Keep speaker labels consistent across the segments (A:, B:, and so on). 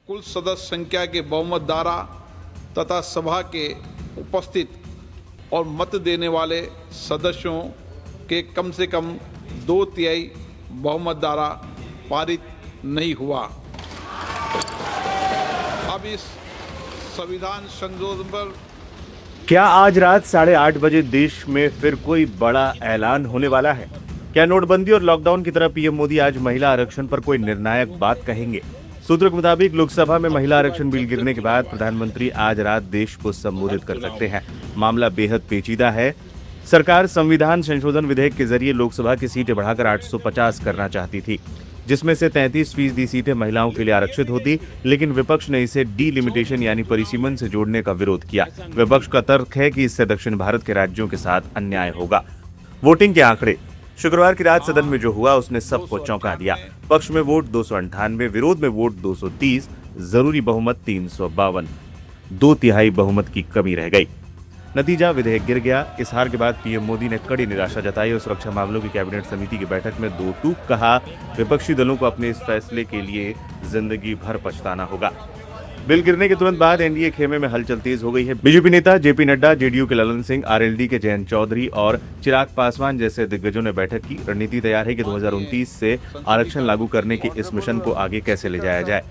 A: कुल सदस्य संख्या के बहुमत द्वारा तथा सभा के उपस्थित और मत देने वाले सदस्यों के कम से कम 2/3 बहुमत द्वारा पारित नहीं हुआ। अब इस संविधान संशोधन पर
B: क्या आज रात 8:30 बजे देश में फिर कोई बड़ा ऐलान होने वाला है? क्या नोटबंदी और लॉकडाउन की तरह पीएम मोदी आज महिला आरक्षण पर कोई निर्णायक बात कहेंगे? सूत्रों के मुताबिक लोकसभा में महिला आरक्षण बिल गिरने के बाद प्रधानमंत्री आज रात देश को संबोधित कर सकते हैं। मामला बेहद पेचीदा है। सरकार संविधान संशोधन विधेयक के जरिए लोकसभा की सीटें बढ़ाकर 850 करना चाहती थी, जिसमें से 33% सीटें महिलाओं के लिए आरक्षित होती, लेकिन विपक्ष ने इसे डीलिमिटेशन यानी परिसीमन से जोड़ने का विरोध किया। विपक्ष का तर्क है कि इससे दक्षिण भारत के राज्यों के साथ अन्याय होगा। वोटिंग के आंकड़े शुक्रवार की रात सदन में जो हुआ उसने सबको चौंका दिया। पक्ष में वोट 298, विरोध में वोट 230, जरूरी बहुमत 352, 2/3 बहुमत की कमी रह गई। नतीजा विधेयक गिर गया। इस हार के बाद पीएम मोदी ने कड़ी निराशा जताई और सुरक्षा मामलों की कैबिनेट समिति की बैठक में 2 टूक कहा। विपक्षी दलों को अपने इस फैसले के लिए जिंदगी भर पछताना होगा। बिल गिरने के तुरंत बाद एनडीए खेमे में हलचल तेज हो गई है। बीजेपी नेता जेपी नड्डा, जेडीयू के ललन सिंह, आरएलडी के जयंत चौधरी और चिराग पासवान जैसे दिग्गजों ने बैठक की। रणनीति तैयार है कि 2029 से आरक्षण लागू करने के इस मिशन को आगे कैसे ले जाया जाए।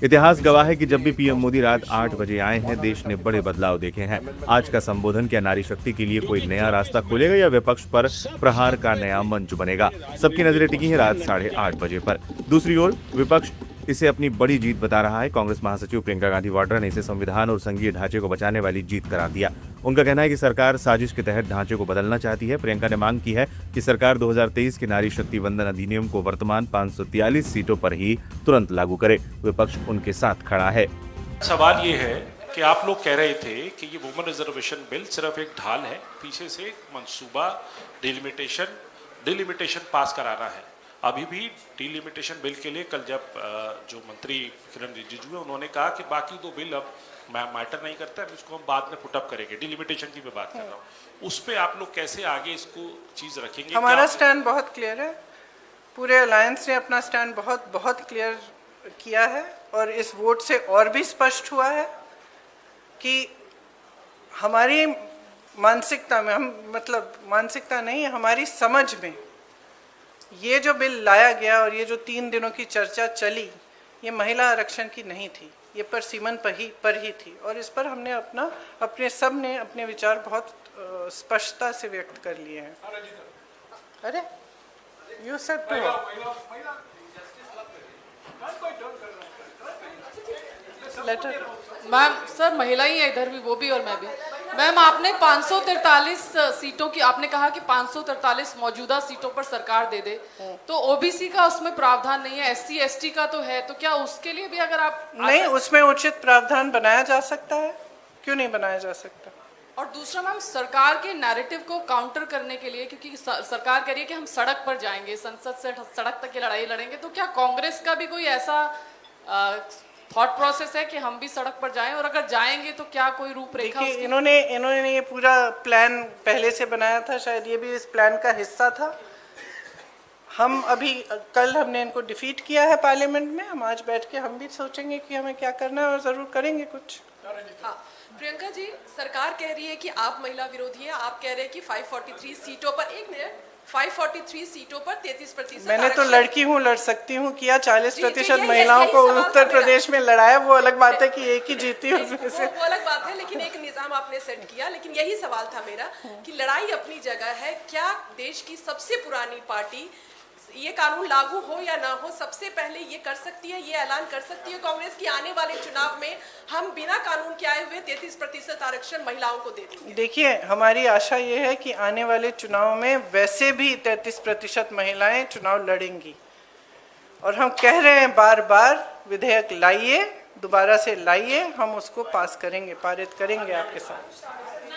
B: इतिहास गवाह है कि जब भी पीएम मोदी रात 8 बजे आए हैं, देश ने बड़े बदलाव देखे हैं। आज का संबोधन क्या नारी शक्ति के लिए कोई नया रास्ता खोलेगा या विपक्ष पर प्रहार का नया मंच बनेगा? सबकी नजरें टिकी हैं रात 8:30 बजे पर। दूसरी ओर विपक्ष इसे अपनी बड़ी जीत बता रहा है। कांग्रेस महासचिव प्रियंका गांधी वाड्रा ने इसे संविधान और संघीय ढांचे को बचाने वाली जीत करार दिया। उनका कहना है कि सरकार साजिश के तहत ढांचे को बदलना चाहती है। प्रियंका ने मांग की है कि सरकार 2023 के नारी शक्ति वंदन अधिनियम को वर्तमान 543 सीटों पर ही तुरंत लागू करे। विपक्ष उनके साथ खड़ा है।
C: सवाल ये है कि आप लोग कह रहे थे कि ये वुमेन रिजर्वेशन बिल सिर्फ एक ढाल है, पीछे से एक मंसूबा डिलिमिटेशन पास कराना है। अभी भी डिलिमिटेशन बिल के लिए कल जब जो मंत्री किरण रिजिजू है उन्होंने कहा कि बाकी 2 बिल अब मैटर नहीं करता है, इसको हम बाद में पुटअप करेंगे। डिलिमिटेशन की मैं बात कर रहा हूँ। उस पे आप लोग कैसे आगे इसको चीज रखेंगे?
D: हमारा स्टैंड बहुत क्लियर है। पूरे अलायंस ने अपना स्टैंड बहुत क्लियर किया है और इस वोट से और भी स्पष्ट हुआ है कि हमारी मानसिकता में मानसिकता नहीं, हमारी समझ में ये जो बिल लाया गया और ये जो 3 दिनों की चर्चा चली, ये महिला आरक्षण की नहीं थी, ये परसीमन पर ही थी। और इस पर हमने अपने विचार बहुत स्पष्टता से व्यक्त कर लिए हैं। अरे you said to letter
E: ma'am, sir महिला ही है इधर भी, वो भी और मैं भी। मैम आपने 543 सीटों की आपने कहा कि 543 मौजूदा सीटों पर सरकार दे दे, तो ओबीसी का उसमें प्रावधान नहीं है, एससी एसटी का तो है, तो क्या उसके लिए भी अगर आप
D: नहीं, उसमें उचित प्रावधान बनाया जा सकता है, क्यों नहीं बनाया जा सकता?
E: और दूसरा मैम, सरकार के नैरेटिव को काउंटर करने के लिए, क्योंकि सरकार कह रही है कि हम सड़क पर जाएंगे, संसद से सड़क तक की लड़ाई लड़ेंगे, तो क्या कांग्रेस का भी कोई ऐसा थॉट प्रोसेस है कि हम भी सड़क पर जाएं, और अगर जाएंगे तो क्या कोई रूपरेखा?
D: इन्होंने ये पूरा प्लान पहले से बनाया था, शायद ये भी इस प्लान का हिस्सा था। हम अभी कल हमने इनको डिफीट किया है पार्लियामेंट में, हम आज बैठ के हम भी सोचेंगे कि हमें क्या करना है और जरूर करेंगे कुछ।
F: हाँ, प्रियंका जी, सरकार कह रही है कि आप महिला विरोधी है, आप कह रहे हैं कि 543 सीटों पर 543 सीटों पर 33%।
D: मैंने तो लड़की हूँ, लड़ सकती हूँ, किया 40% महिलाओं को उत्तर प्रदेश में लड़ाया, वो अलग बात है कि एक ही जीती उसमें से,
F: वो अलग बात है, लेकिन एक निजाम आपने सेट किया। लेकिन यही सवाल था मेरा कि लड़ाई अपनी जगह है, क्या देश की सबसे पुरानी पार्टी ये कानून लागू हो या ना हो, सबसे पहले ये कर सकती है, ये ऐलान कर सकती है कांग्रेस की आने वाले चुनाव में हम बिना कानून के आए हुए 33% आरक्षण महिलाओं को दे देंगे? देखिए, हमारी आशा ये है कि आने वाले चुनाव में वैसे भी 33% महिलाएं चुनाव लड़ेंगी, और हम कह रहे हैं बार बार, विधेयक लाइए, दोबारा से लाइए, हम उसको पास करेंगे, पारित करेंगे आपके साथ।